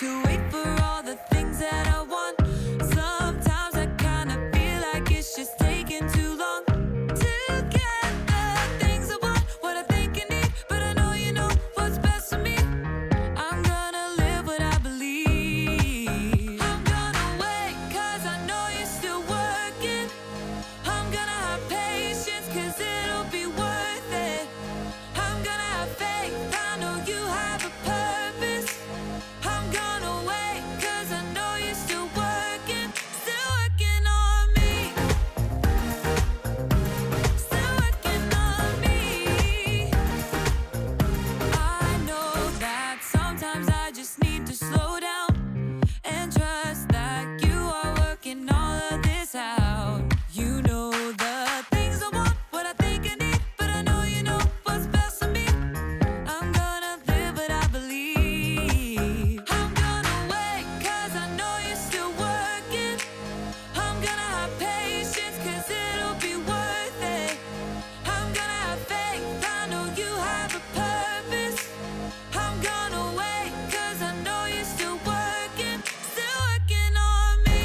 to wait for all the things that I want. Sometimes I kinda feel like it's just taking too long to get the things I want, what I think I need, but I know you know what's best for me. I'm gonna live what I believe. I'm gonna wait 'cause I know you're still working. I'm gonna have patience 'cause it'll be worth it. I'm gonna have faith, I know you have a purpose. I'm gonna wait 'cause I know you're still working on me. Still working on me. I know that sometimes I just need to slow down and trust that you are working all of this out. You know the things I want, what I think I need, but I know you know what's best for me. I'm gonna live what I believe. I'm gonna wait 'cause I know you're still working. I'm gonna have patience 'cause it'll be worth it. I'm gonna have faith, I know you have a purpose. I'm gonna wait 'cause I know you're still working on me.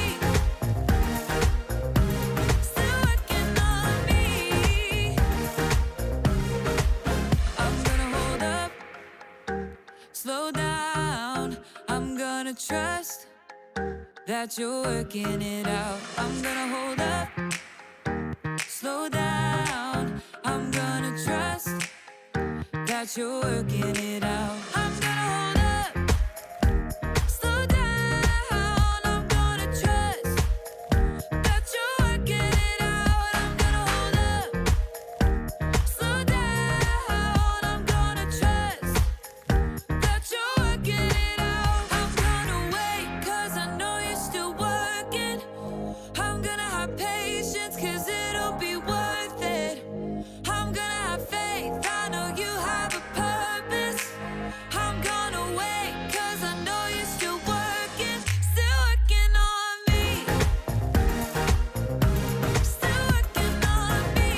Still working on me. I'm gonna hold up, slow down. I'm gonna trust that you're working it out. I'm gonna hold up, slow down. I'm gonna trust that you're working it out. I'm gonna hold up, slow down. I'm gonna trust that you're working it out. I'm gonna hold up, slow down. I'm gonna trust that you're working it out. I'm gonna wait 'cause I know you're still working. I'm gonna have patience 'cause it'll be worth it. I'm gonna have faith, I know you have a purpose. I'm gonna wait 'cause I know you're still working on me. Still working on me.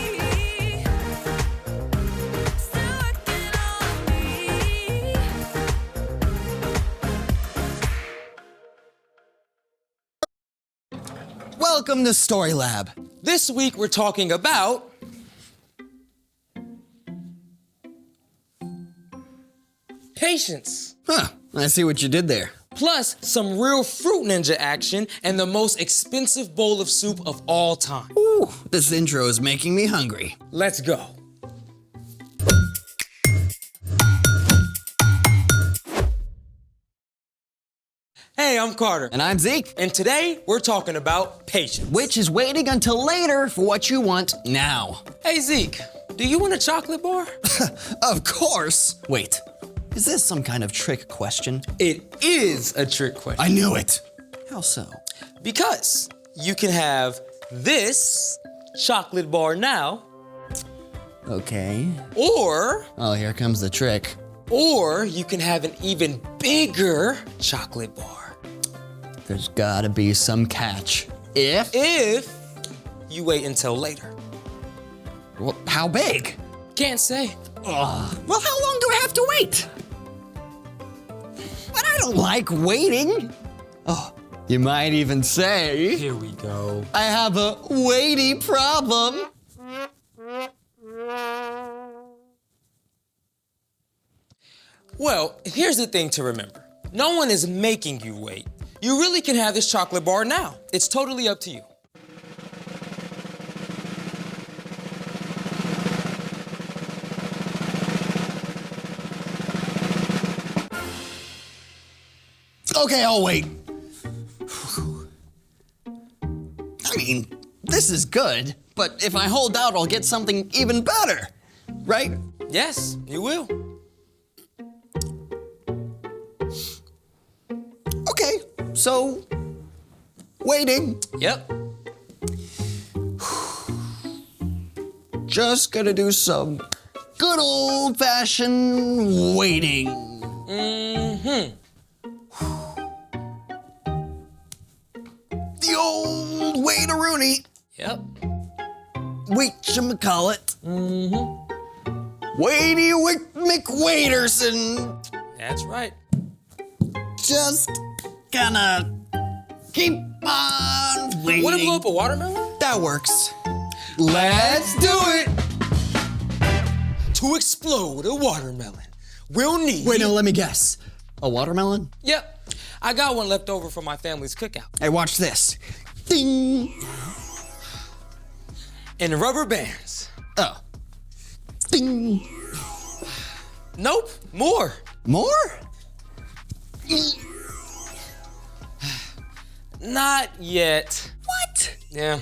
Still working on me. Welcome to Story Lab. This week we're talking about patience, Huh, I see what you did there. plus some real Fruit Ninja action and the most expensive bowl of soup of all time. Ooh, this intro is making me hungry. Let's go. Hey, I'm Carter, And I'm Zeke, and today we're talking about patience. which is waiting until later for what you want now. Hey Zeke, do you want a chocolate bar? Of course. Wait, is this some kind of trick question? It is a trick question. I knew it. How so? Because you can have this chocolate bar now, Okay. or Oh, here comes the trick. you can have an even bigger chocolate bar There's gotta be some catch. if you wait until later. Well, how big? Can't say. Well, how long do I have to wait? But I don't like waiting. Oh, you might even say Here we go. I have a weighty problem. Well, here's the thing to remember. No one is making you wait. You really can have this chocolate bar now. It's totally up to you. Okay, I'll wait. I mean, this is good, but if I hold out, I'll get something even better, right? Yes, you will. Okay, so waiting. Yep. Just gonna do some good old-fashioned waiting. The old wait-a-rooney. Yep. Whatchamacallit. Waity McWaiterson. That's right. just gonna keep on waiting. Want to blow up a watermelon? That works. Let's do it! To explode a watermelon, we'll need... Wait, no, let me guess. A watermelon? Yep, I got one left over from my family's cookout. Hey, watch this. Ding! And rubber bands. Oh. Ding! Nope, more. More? Not yet. What? Yeah.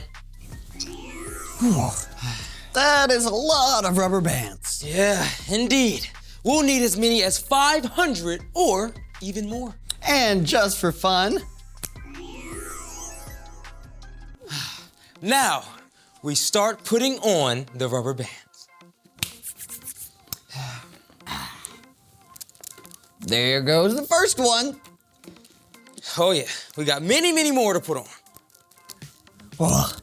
That is a lot of rubber bands. Yeah, indeed. We'll need as many as 500 or even more. And just for fun, Now, we start putting on the rubber bands. there goes the first one. Oh yeah, we got many, many more to put on. Ugh.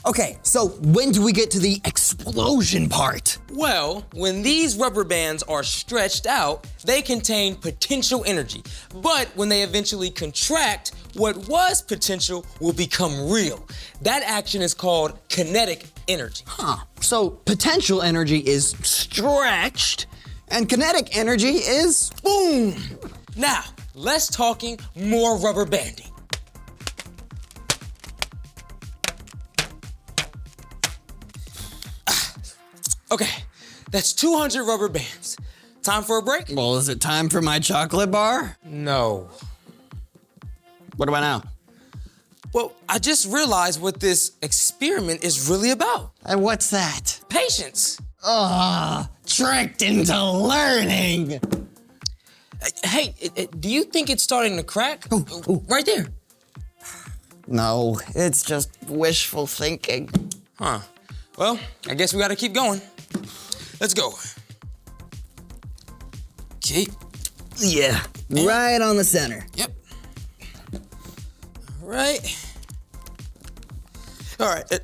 Okay, so when do we get to the explosion part? Well, when these rubber bands are stretched out, they contain potential energy. But when they eventually contract, what was potential will become real. That action is called kinetic energy. Huh. So potential energy is stretched, and kinetic energy is Boom! Now, less talking, more rubber banding. Okay, that's 200 rubber bands. Time for a break? well, is it time for my chocolate bar? No. What do I know? Well, I just realized what this experiment is really about. And what's that? Patience. Tricked into learning. Hey, do you think it's starting to crack? Ooh. Right there. No, it's just wishful thinking. Huh. Well, I guess we gotta keep going. Let's go. Okay. Yeah, right on the center. Yep. All right. All right.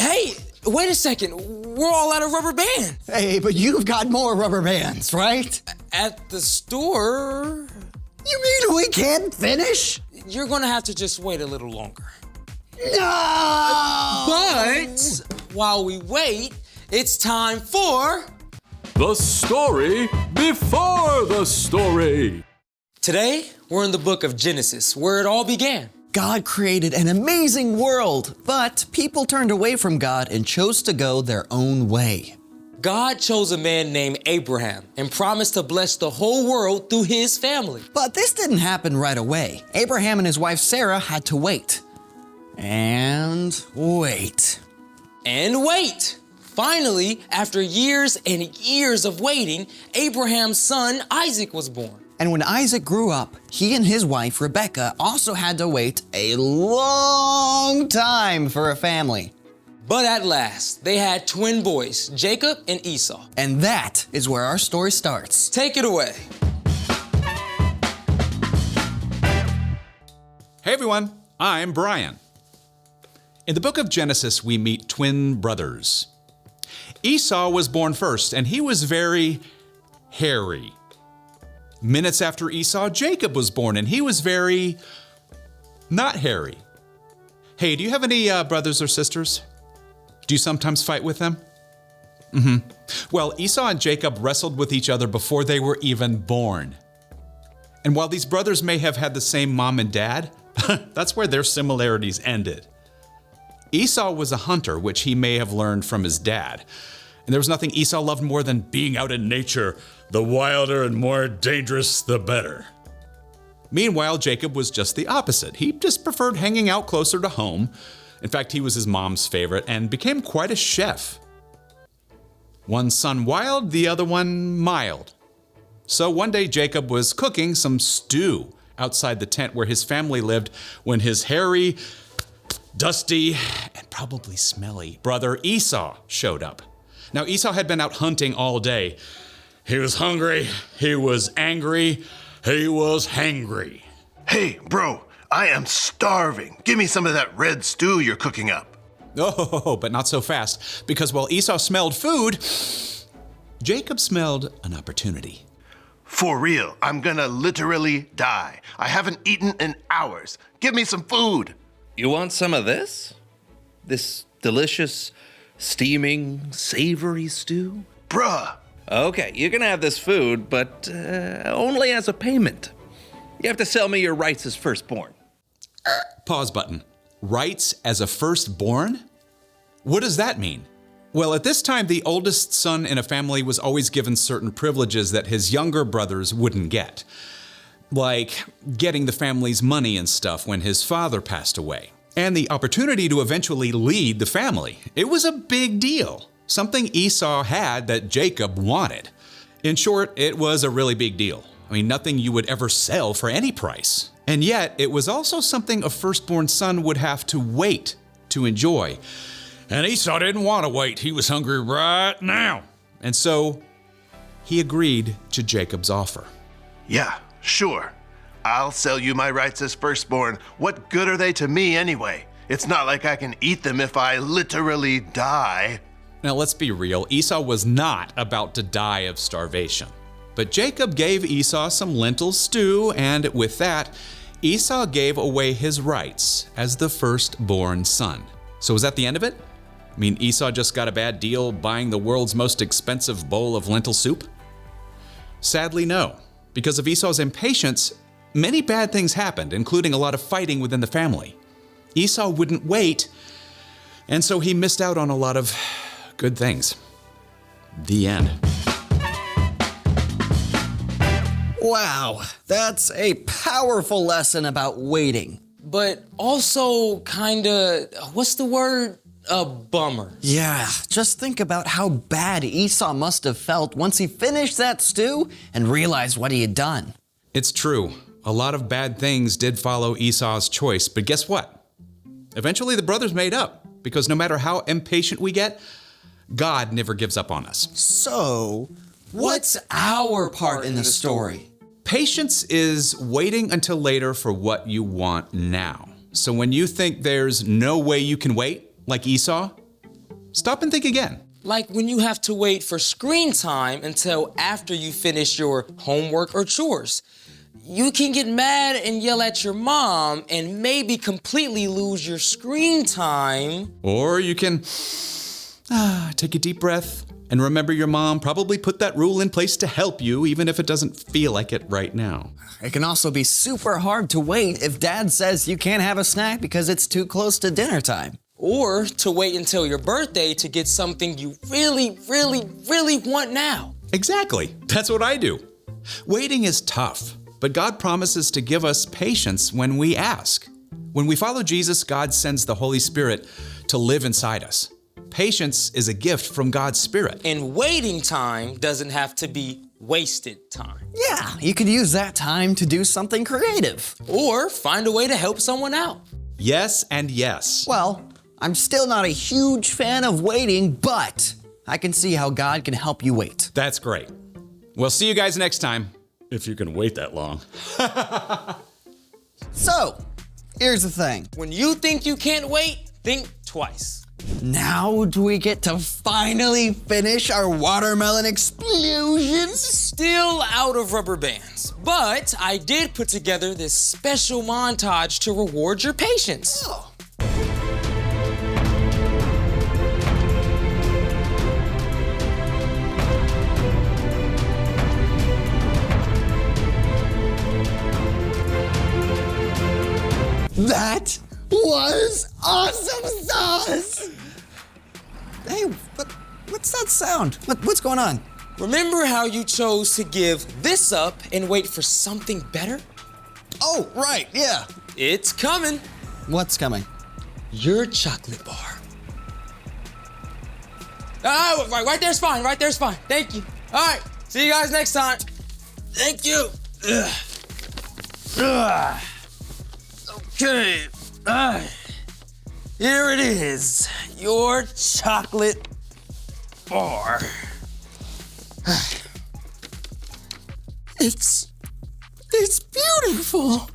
Hey, wait a second. We're all out of rubber band. Hey, but you've got more rubber bands, right? At the store, You mean we can't finish? you're gonna have to just wait a little longer. No! But while we wait, it's time for... The story before the story. Today, we're in the book of Genesis, where it all began. God created an amazing world, but people turned away from God and chose to go their own way. God chose a man named Abraham and promised to bless the whole world through his family. But this didn't happen right away. Abraham and his wife Sarah had to wait. And wait. And wait! Finally, after years and years of waiting, Abraham's son Isaac was born. And when Isaac grew up, he and his wife Rebecca also had to wait a long time for a family. But at last, they had twin boys, Jacob and Esau. And that is where our story starts. Take it away. Hey everyone, I'm Brian. In the book of Genesis, we meet twin brothers. Esau was born first, and he was very hairy. Minutes after Esau, Jacob was born, and he was very not hairy. Hey, do you have any brothers or sisters? Do you sometimes fight with them? Well, Esau and Jacob wrestled with each other before they were even born. And while these brothers may have had the same mom and dad, that's where their similarities ended. Esau was a hunter, which he may have learned from his dad. And there was nothing Esau loved more than being out in nature. The wilder and more dangerous, the better. Meanwhile, Jacob was just the opposite. He just preferred hanging out closer to home. In fact, he was his mom's favorite and became quite a chef. One son wild, the other one mild. So one day Jacob was cooking some stew outside the tent where his family lived when his hairy, dusty, and probably smelly brother Esau showed up. Now Esau had been out hunting all day. He was hungry, he was angry, he was hangry. Hey, bro, I am starving. Give me some of that red stew you're cooking up. Oh, but not so fast, because while Esau smelled food, Jacob smelled an opportunity. For real, I'm gonna literally die. I haven't eaten in hours. Give me some food. You want some of this? This delicious, steaming, savory stew? Bruh. Okay, you can have this food, but only as a payment. You have to sell me your rights as firstborn. Pause button. Rights as a firstborn? What does that mean? Well, at this time, the oldest son in a family was always given certain privileges that his younger brothers wouldn't get. Like getting the family's money and stuff when his father passed away. And the opportunity to eventually lead the family. It was a big deal. Something Esau had that Jacob wanted. In short, it was a really big deal. I mean, nothing you would ever sell for any price. And yet, it was also something a firstborn son would have to wait to enjoy. And Esau didn't want to wait. He was hungry right now. And so, he agreed to Jacob's offer. Yeah, sure. I'll sell you my rights as firstborn. What good are they to me anyway? It's not like I can eat them if I literally die. Now, let's be real. Esau was not about to die of starvation. But Jacob gave Esau some lentil stew, and with that, Esau gave away his rights as the firstborn son. So was that the end of it? I mean, Esau just got a bad deal buying the world's most expensive bowl of lentil soup? Sadly, no. Because of Esau's impatience, many bad things happened, including a lot of fighting within the family. Esau wouldn't wait, and so he missed out on a lot of good things. The end. Wow, that's a powerful lesson about waiting. But also kinda, what's the word? A bummer. Yeah, just think about how bad Esau must have felt once he finished that stew and realized what he had done. It's true. A lot of bad things did follow Esau's choice, but guess what? Eventually the brothers made up, because no matter how impatient we get, God never gives up on us. So, what's our part in the story? Patience is waiting until later for what you want now. So when you think there's no way you can wait, like Esau, stop and think again. Like when you have to wait for screen time until after you finish your homework or chores. You can get mad and yell at your mom and maybe completely lose your screen time. Or you can take a deep breath and remember your mom probably put that rule in place to help you, even if it doesn't feel like it right now. It can also be super hard to wait if dad says you can't have a snack because it's too close to dinner time. Or to wait until your birthday to get something you really, really, really want now. Exactly. That's what I do. Waiting is tough, but God promises to give us patience when we ask. When we follow Jesus, God sends the Holy Spirit to live inside us. Patience is a gift from God's Spirit. And waiting time doesn't have to be wasted time. Yeah, you could use that time to do something creative. Or find a way to help someone out. Yes and yes. Well, I'm still not a huge fan of waiting, but I can see how God can help you wait. That's great. We'll see you guys next time, if you can wait that long. So, here's the thing. When you think you can't wait, think twice. Now do we get to finally finish our watermelon explosions? Still out of rubber bands, but I did put together this special montage to reward your patience. Oh. That was awesome sauce! Hey, what's that sound? What's going on? Remember how you chose to give this up and wait for something better? Oh, right, yeah. It's coming. What's coming? Your chocolate bar. Right there's fine, right there's fine. Thank you. All right, see you guys next time. Thank you. Okay. Here it is, your chocolate bar. It's beautiful.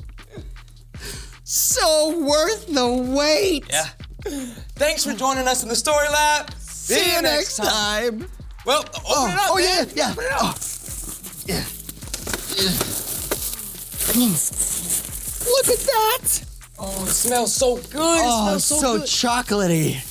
So worth the wait. Yeah. Thanks for joining us in the Story Lab. See you next time. Well, open it up, man. Yeah. Open it up. Yeah. Look at that! Oh, it smells so good. It Oh, smells so good. chocolatey.